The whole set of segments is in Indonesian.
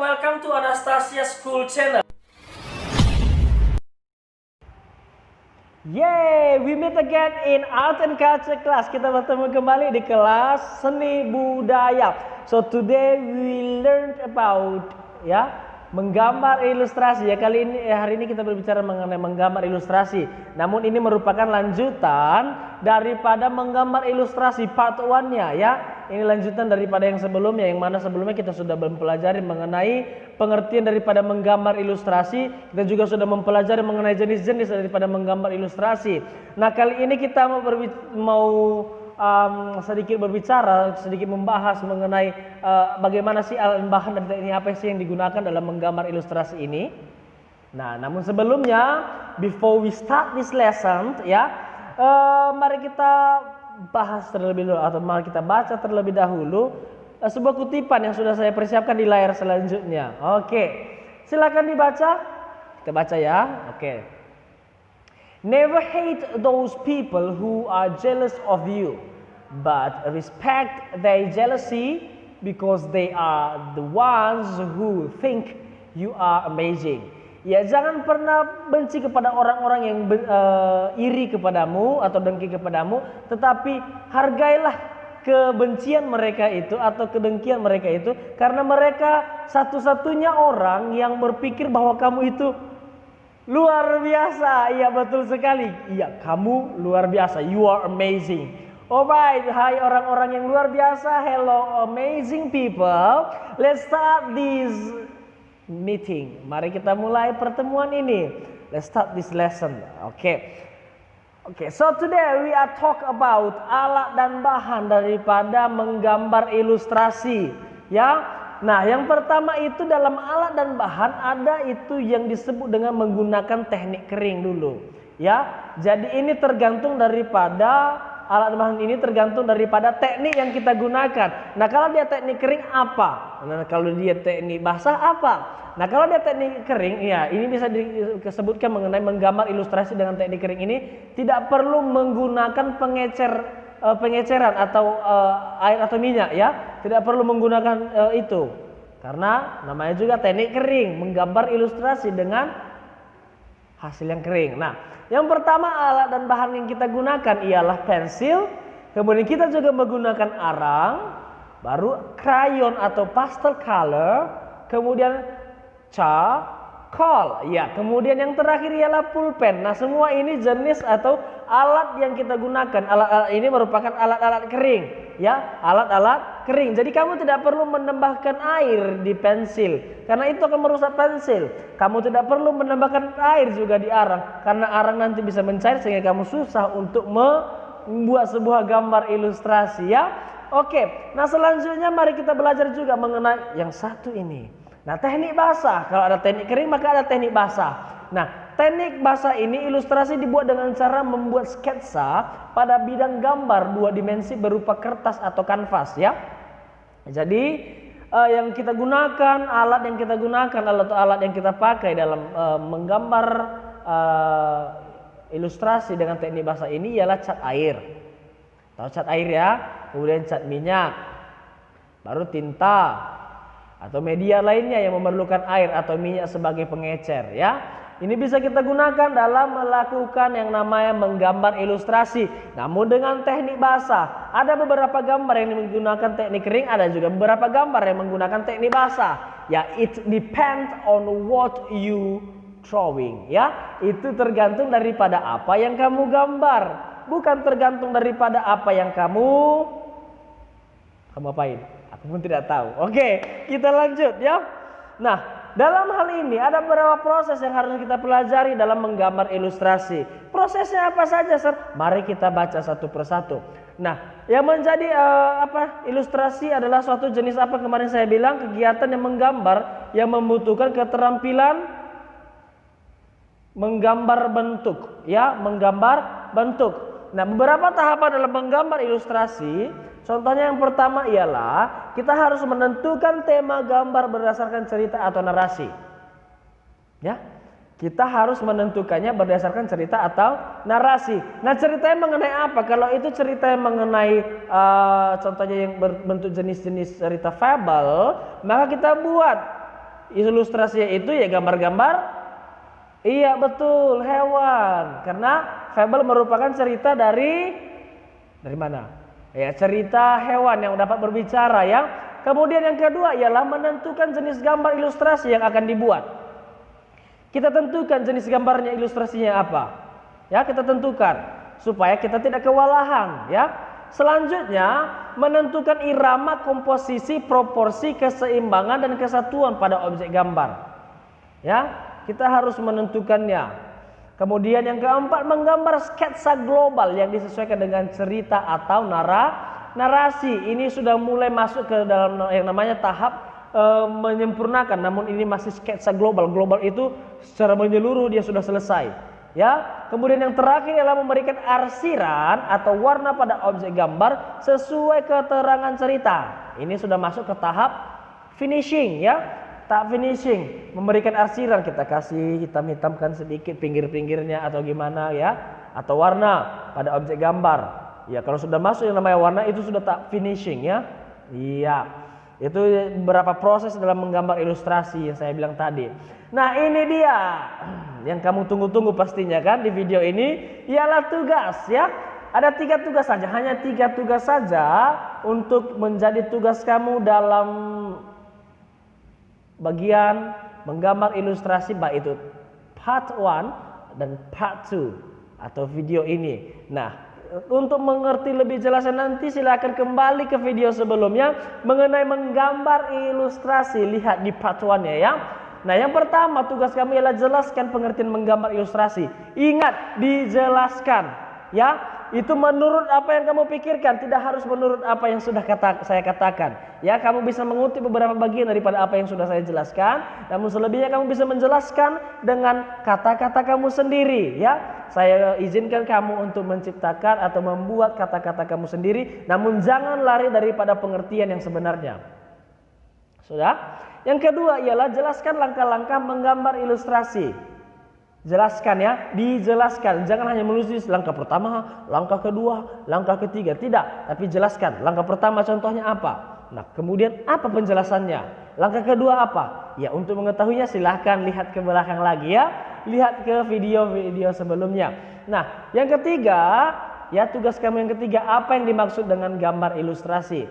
welcome to Anastasia School Channel. Yay, we meet again in Art and Culture class. Kita bertemu kembali di kelas seni budaya. So today we learned about menggambar ilustrasi. Hari ini kita berbicara mengenai menggambar ilustrasi. Namun ini merupakan lanjutan daripada menggambar ilustrasi part 1-nya ya. Ini lanjutan daripada yang sebelumnya, yang mana sebelumnya kita sudah mempelajari mengenai pengertian daripada menggambar ilustrasi. Kita juga sudah mempelajari mengenai jenis-jenis daripada menggambar ilustrasi. Nah, kali ini kita mau sedikit berbicara, sedikit membahas mengenai bagaimana sih alat bahan dan teknik apa sih yang digunakan dalam menggambar ilustrasi ini. Nah, namun sebelumnya, before we start this lesson, mari kita bahas terlebih dulu atau mari kita baca terlebih dahulu sebuah kutipan yang sudah saya persiapkan di layar selanjutnya. Oke, silakan dibaca. Kita baca ya. Oke. Never hate those people who are jealous of you, but respect their jealousy because they are the ones who think you are amazing. Ya, jangan pernah benci kepada orang-orang yang iri kepadamu atau dengki kepadamu, tetapi hargailah kebencian mereka itu atau kedengkian mereka itu, karena mereka satu-satunya orang yang berpikir bahwa kamu itu luar biasa. Iya, betul sekali. Iya, kamu luar biasa. You are amazing. Alright, hai orang-orang yang luar biasa. Hello amazing people. Let's start this meeting. Mari kita mulai pertemuan ini. Let's start this lesson. Okay, so today we are talk about alat dan bahan daripada menggambar ilustrasi. Ya. Nah, yang pertama itu dalam alat dan bahan ada itu yang disebut dengan menggunakan teknik kering dulu. Ya, jadi ini tergantung daripada alat dan bahan ini tergantung daripada teknik yang kita gunakan. Nah, kalau dia teknik kering apa? Nah, kalau dia teknik basah apa? Nah, kalau dia teknik kering, ya ini bisa disebutkan mengenai menggambar ilustrasi dengan teknik kering ini tidak perlu menggunakan pengeceran atau air atau minyak ya, tidak perlu menggunakan itu karena namanya juga teknik kering, menggambar ilustrasi dengan hasil yang kering. Nah, yang pertama alat dan bahan yang kita gunakan ialah pensil, kemudian kita juga menggunakan arang, baru crayon atau pastel color, kemudian charcoal. Ya, kemudian yang terakhir ialah pulpen. Nah, semua ini jenis atau alat yang kita gunakan. Alat-alat ini merupakan alat-alat kering, ya, alat-alat kering. Jadi kamu tidak perlu menambahkan air di pensil karena itu akan merusak pensil. Kamu tidak perlu menambahkan air juga di arang karena arang nanti bisa mencair sehingga kamu susah untuk membuat sebuah gambar ilustrasi ya. Oke, nah selanjutnya mari kita belajar juga mengenai yang satu ini. Nah, teknik basah. Kalau ada teknik kering maka ada teknik basah. Nah, teknik basah ini ilustrasi dibuat dengan cara membuat sketsa pada bidang gambar 2 dimensi berupa kertas atau kanvas ya. Jadi yang kita gunakan, alat yang kita gunakan, alat yang kita pakai dalam menggambar ilustrasi dengan teknik basah ini ialah cat air. Tahu cat air ya? Kemudian cat minyak. Baru tinta atau media lainnya yang memerlukan air atau minyak sebagai pengecer ya. Ini bisa kita gunakan dalam melakukan yang namanya menggambar ilustrasi. Namun dengan teknik basah. Ada beberapa gambar yang menggunakan teknik kering, ada juga beberapa gambar yang menggunakan teknik basah. Ya, it depends on what you drawing ya. Itu tergantung daripada apa yang kamu gambar, bukan tergantung daripada apa yang kamu apain. Aku pun tidak tahu. Oke, kita lanjut ya. Nah, dalam hal ini ada beberapa proses yang harus kita pelajari dalam menggambar ilustrasi. Prosesnya apa saja, Sir? Mari kita baca satu persatu. Nah, yang menjadi ilustrasi adalah suatu jenis apa kemarin saya bilang, kegiatan yang menggambar yang membutuhkan keterampilan menggambar bentuk, ya, menggambar bentuk. Nah, beberapa tahapan dalam menggambar ilustrasi. Contohnya yang pertama ialah kita harus menentukan tema gambar berdasarkan cerita atau narasi. Ya, kita harus menentukannya berdasarkan cerita atau narasi. Nah, ceritanya mengenai apa? Kalau itu ceritanya mengenai contohnya yang berbentuk jenis-jenis cerita fable, maka kita buat ilustrasinya itu ya gambar-gambar. Iya betul, hewan. Karena fable merupakan cerita dari mana? Ya, cerita hewan yang dapat berbicara ya. Kemudian yang kedua ialah menentukan jenis gambar ilustrasi yang akan dibuat. Kita tentukan jenis gambarnya, ilustrasinya apa. Ya, kita tentukan supaya kita tidak kewalahan ya. Selanjutnya menentukan irama, komposisi, proporsi, keseimbangan dan kesatuan pada objek gambar. Ya, kita harus menentukannya. Kemudian yang keempat, menggambar sketsa global yang disesuaikan dengan cerita atau narasi. Ini sudah mulai masuk ke dalam yang namanya tahap menyempurnakan. Namun ini masih sketsa global. Global itu secara menyeluruh dia sudah selesai. Ya, kemudian yang terakhir adalah memberikan arsiran atau warna pada objek gambar sesuai keterangan cerita. Ini sudah masuk ke tahap finishing ya. Tahap finishing, memberikan arsiran, kita kasih hitam-hitamkan sedikit pinggir-pinggirnya atau gimana ya, atau warna pada objek gambar. Ya, kalau sudah masuk yang namanya warna itu sudah tahap finishing ya. Iya. Itu beberapa proses dalam menggambar ilustrasi yang saya bilang tadi. Nah, ini dia yang kamu tunggu-tunggu pastinya kan di video ini, ialah tugas ya. Ada 3 tugas saja, hanya 3 tugas saja untuk menjadi tugas kamu dalam bagian menggambar ilustrasi, baik itu part 1 dan part 2 atau video ini. Nah, untuk mengerti lebih jelasnya nanti silakan kembali ke video sebelumnya mengenai menggambar ilustrasi. Lihat di part 1-nya ya. Nah, yang pertama tugas kami ialah jelaskan pengertian menggambar ilustrasi. Ingat, dijelaskan ya. Itu menurut apa yang kamu pikirkan, tidak harus menurut apa yang sudah saya katakan. Ya, kamu bisa mengutip beberapa bagian daripada apa yang sudah saya jelaskan, namun selebihnya kamu bisa menjelaskan dengan kata-kata kamu sendiri. Ya, saya izinkan kamu untuk menciptakan atau membuat kata-kata kamu sendiri, namun jangan lari daripada pengertian yang sebenarnya. Sudah? Yang kedua ialah jelaskan langkah-langkah menggambar ilustrasi. Jelaskan ya, dijelaskan. Jangan hanya menulis langkah pertama, langkah kedua, langkah ketiga. Tidak, tapi jelaskan. Langkah pertama contohnya apa? Nah, kemudian apa penjelasannya? Langkah kedua apa? Ya, untuk mengetahuinya silahkan lihat ke belakang lagi ya. Lihat ke video-video sebelumnya. Nah, yang ketiga, ya tugas kamu yang ketiga, apa yang dimaksud dengan gambar ilustrasi?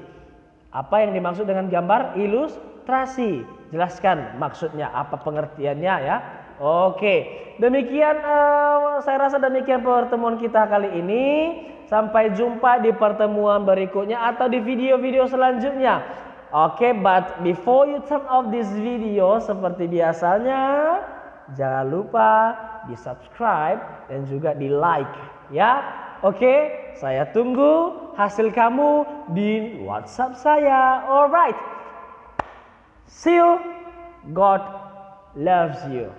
Apa yang dimaksud dengan gambar ilustrasi? Jelaskan maksudnya, apa pengertiannya ya. Oke, demikian saya rasa demikian pertemuan kita kali ini. Sampai jumpa di pertemuan berikutnya atau di video-video selanjutnya. Oke, but before you turn off this video seperti biasanya, jangan lupa di subscribe dan juga di like ya. Oke, saya tunggu hasil kamu di WhatsApp saya. Alright, see you. God loves you.